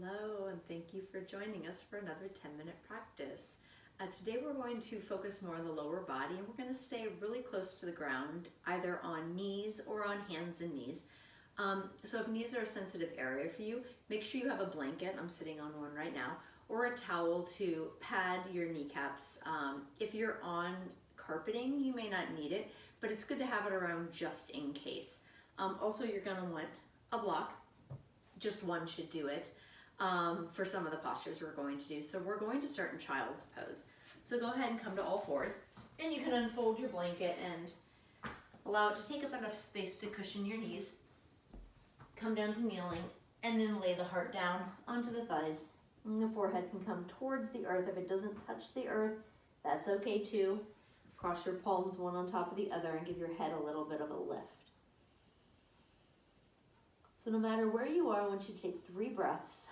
Hello, and thank you for joining us for another 10-minute practice. Today we're going to focus more on the lower body, and we're going to stay really close to the ground, either on knees or on hands and knees. So if knees are a sensitive area for you, make sure you have a blanket, I'm sitting on one right now, or a towel to pad your kneecaps. If you're on carpeting, you may not need it, but it's good to have it around just in case. Also, you're going to want a block. Just one should do it for some of the postures we're going to do. So we're going to start in child's pose. So go ahead and come to all fours, and you can unfold your blanket and allow it to take up enough space to cushion your knees. Come down to kneeling, and then lay the heart down onto the thighs. And the forehead can come towards the earth. If it doesn't touch the earth, that's okay too. Cross your palms one on top of the other and give your head a little bit of a lift. So no matter where you are, I want you to take 3 breaths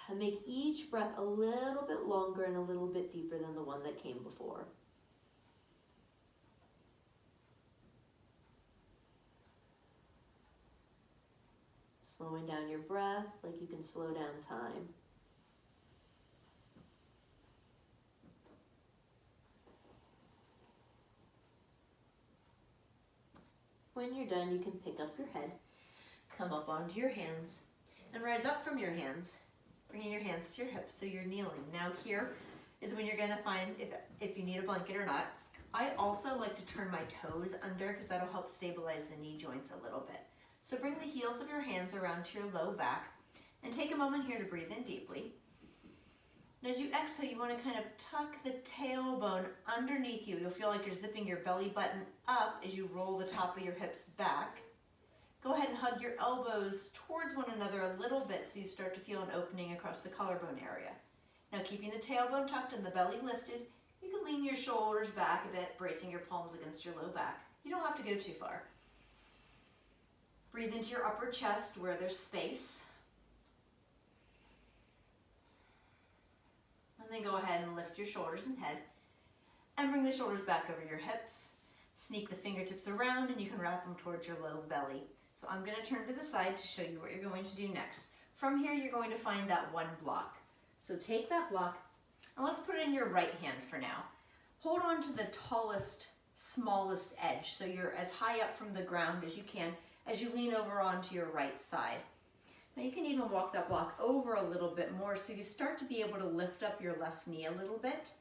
and make each breath a little bit longer and a little bit deeper than the one that came before. Slowing down your breath like you can slow down time. When you're done, you can pick up your head, come up onto your hands, and rise up from your hands, bringing your hands to your hips so you're kneeling. Now here is when you're going to find if you need a blanket or not. I also like to turn my toes under because that'll help stabilize the knee joints a little bit. So bring the heels of your hands around to your low back and take a moment here to breathe in deeply. And as you exhale, you want to kind of tuck the tailbone underneath you. You'll feel like you're zipping your belly button up as you roll the top of your hips back. Go ahead and hug your elbows towards one another a little bit so you start to feel an opening across the collarbone area. Now keeping the tailbone tucked and the belly lifted, you can lean your shoulders back a bit, bracing your palms against your low back. You don't have to go too far. Breathe into your upper chest where there's space. And then go ahead and lift your shoulders and head and bring the shoulders back over your hips. Sneak the fingertips around and you can wrap them towards your low belly. So I'm going to turn to the side to show you what you're going to do next. From here, you're going to find that one block. So take that block and let's put it in your right hand for now. Hold on to the tallest, smallest edge so you're as high up from the ground as you can as you lean over onto your right side. Now you can even walk that block over a little bit more so you start to be able to lift up your left knee a little bit.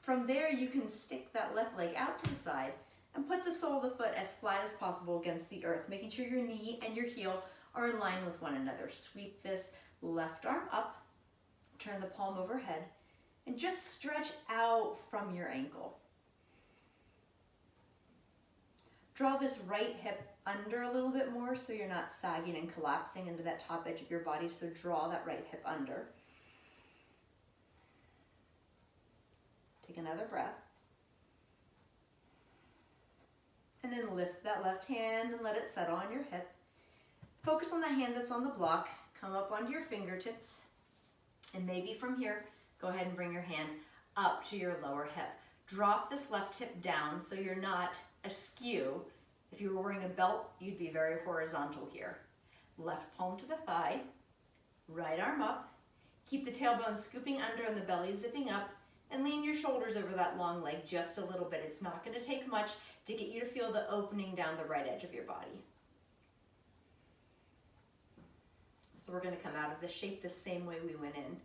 From there, you can stick that left leg out to the side and put the sole of the foot as flat as possible against the earth, making sure your knee and your heel are in line with one another. Sweep this left arm up, turn the palm overhead, and just stretch out from your ankle. Draw this right hip under a little bit more so you're not sagging and collapsing into that top edge of your body, so draw that right hip under. Take another breath. And then lift that left hand and let it settle on your hip. Focus on that hand that's on the block. Come up onto your fingertips. And maybe from here, go ahead and bring your hand up to your lower hip. Drop this left hip down so you're not askew. If you were wearing a belt, you'd be very horizontal here. Left palm to the thigh, right arm up. Keep the tailbone scooping under and the belly zipping up. And lean your shoulders over that long leg just a little bit. It's not going to take much to get you to feel the opening down the right edge of your body. So we're going to come out of the shape the same way we went in.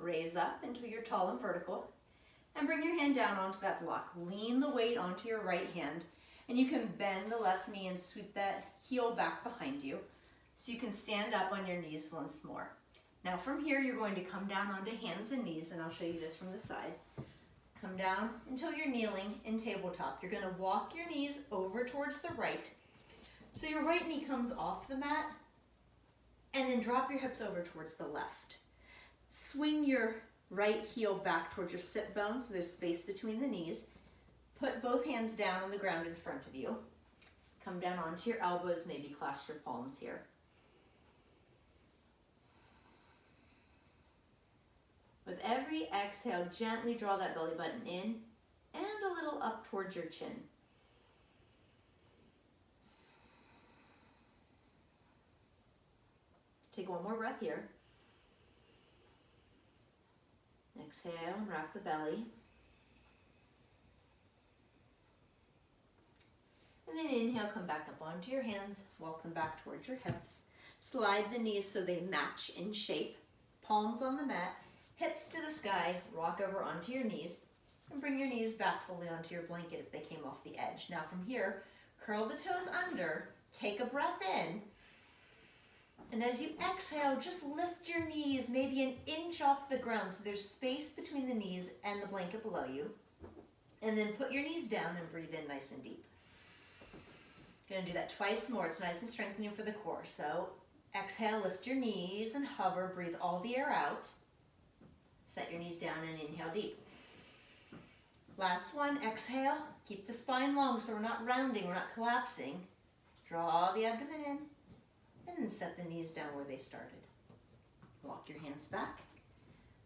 Raise up until you're tall and vertical. And bring your hand down onto that block. Lean the weight onto your right hand. And you can bend the left knee and sweep that heel back behind you. So you can stand up on your knees once more. Now from here, you're going to come down onto hands and knees, and I'll show you this from the side. Come down until you're kneeling in tabletop. You're going to walk your knees over towards the right. So your right knee comes off the mat, and then drop your hips over towards the left. Swing your right heel back towards your sit bone so there's space between the knees. Put both hands down on the ground in front of you. Come down onto your elbows, maybe clasp your palms here. With every exhale, gently draw that belly button in and a little up towards your chin. Take one more breath here. Exhale, wrap the belly. And then inhale, come back up onto your hands, walk them back towards your hips. Slide the knees so they match in shape. Palms on the mat, hips to the sky, rock over onto your knees, and bring your knees back fully onto your blanket if they came off the edge. Now from here, curl the toes under, take a breath in, and as you exhale, just lift your knees maybe an inch off the ground so there's space between the knees and the blanket below you. And then put your knees down and breathe in nice and deep. Gonna do that twice more. It's nice and strengthening for the core. So exhale, lift your knees and hover, breathe all the air out. Set your knees down and inhale deep. Last one, exhale, keep the spine long so we're not rounding, we're not collapsing. Draw the abdomen in and then set the knees down where they started. Walk your hands back.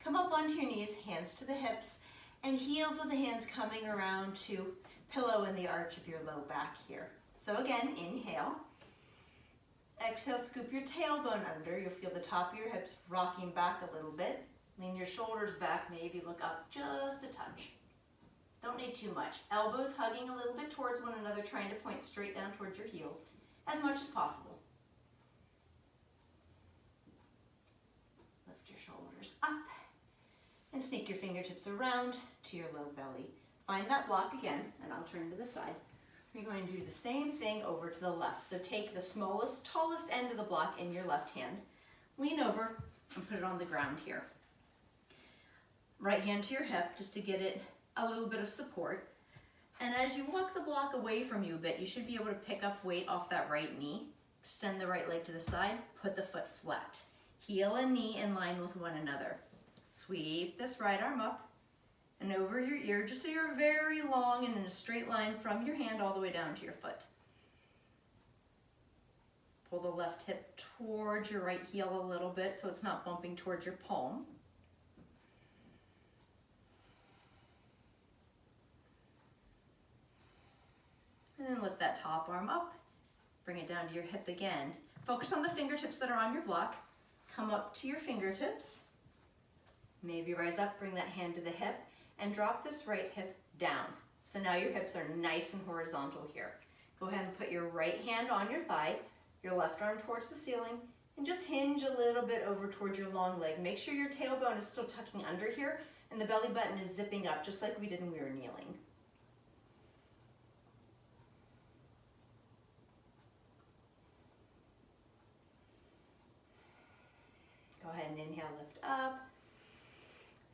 Come up onto your knees, hands to the hips, and heels of the hands coming around to pillow in the arch of your low back here. So again, inhale. Exhale, scoop your tailbone under. You'll feel the top of your hips rocking back a little bit. Lean your shoulders back, maybe look up just a touch. Don't need too much. Elbows hugging a little bit towards one another, trying to point straight down towards your heels as much as possible. Lift your shoulders up and sneak your fingertips around to your low belly. Find that block again, and I'll turn to the side. We're going to do the same thing over to the left. So take the smallest, tallest end of the block in your left hand, lean over and put it on the ground here. Right hand to your hip just to get it a little bit of support. And as you walk the block away from you a bit, you should be able to pick up weight off that right knee. Extend the right leg to the side, put the foot flat. Heel and knee in line with one another. Sweep this right arm up and over your ear, just so you're very long and in a straight line from your hand all the way down to your foot. Pull the left hip towards your right heel a little bit so it's not bumping towards your palm. And then lift that top arm up, bring it down to your hip again. Focus on the fingertips that are on your block. Come up to your fingertips. Maybe rise up, bring that hand to the hip, and drop this right hip down. So now your hips are nice and horizontal here. Go ahead and put your right hand on your thigh, your left arm towards the ceiling, and just hinge a little bit over towards your long leg. Make sure your tailbone is still tucking under here, and the belly button is zipping up, just like we did when we were kneeling. Go ahead and inhale, lift up.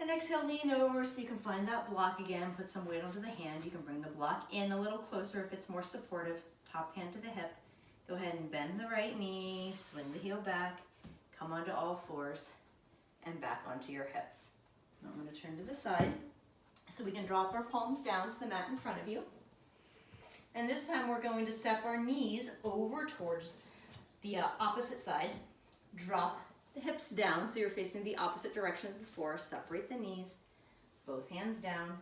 And exhale, lean over so you can find that block again. Put some weight onto the hand. You can bring the block in a little closer if it's more supportive. Top hand to the hip. Go ahead and bend the right knee, swing the heel back, come onto all fours, and back onto your hips. Now I'm going to turn to the side so we can drop our palms down to the mat in front of you. And this time we're going to step our knees over towards the opposite side. Drop the hips down so you're facing the opposite direction as before. Separate the knees, both hands down.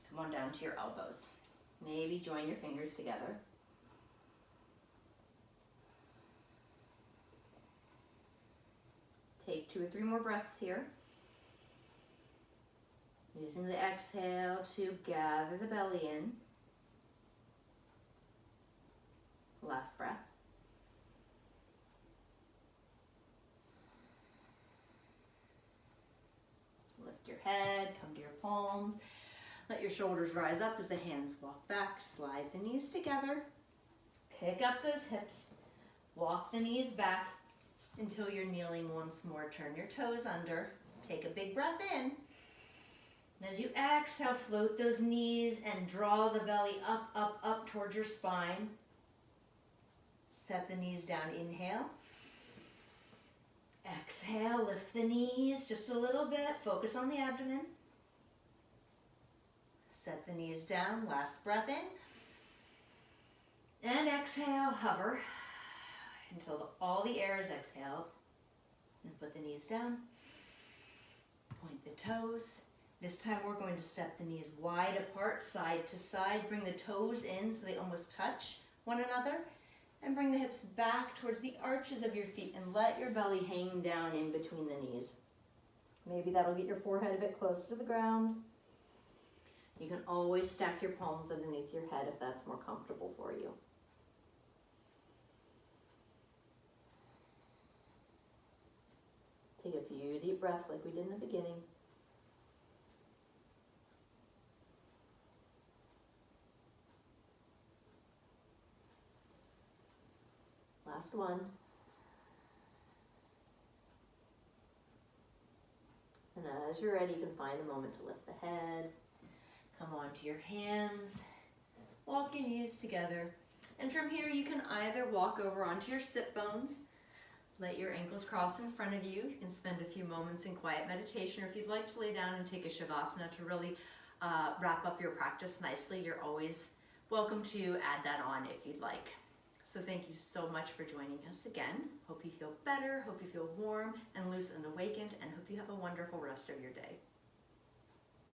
Come on down to your elbows. Maybe join your fingers together. Take 2 or 3 more breaths here. Using the exhale to gather the belly in. Last breath. Lift your head, come to your palms. Let your shoulders rise up as the hands walk back. Slide the knees together. Pick up those hips. Walk the knees back until you're kneeling once more. Turn your toes under. Take a big breath in. And as you exhale, float those knees and draw the belly up, up, up towards your spine. Set the knees down. Inhale. Exhale, lift the knees just a little bit. Focus on the abdomen. Set the knees down. Last breath in. And exhale, hover until all the air is exhaled. And put the knees down. Point the toes. This time we're going to step the knees wide apart, side to side. Bring the toes in so they almost touch one another. And bring the hips back towards the arches of your feet and let your belly hang down in between the knees. Maybe that'll get your forehead a bit closer to the ground. You can always stack your palms underneath your head if that's more comfortable for you. Take a few deep breaths like we did in the beginning. Last one. And as you're ready, you can find a moment to lift the head. Come onto your hands. Walk your knees together. And from here, you can either walk over onto your sit bones. Let your ankles cross in front of you. You can spend a few moments in quiet meditation, or if you'd like to lay down and take a shavasana to really wrap up your practice nicely, you're always welcome to add that on if you'd like. So thank you so much for joining us again. Hope you feel better, hope you feel warm and loose and awakened, and hope you have a wonderful rest of your day.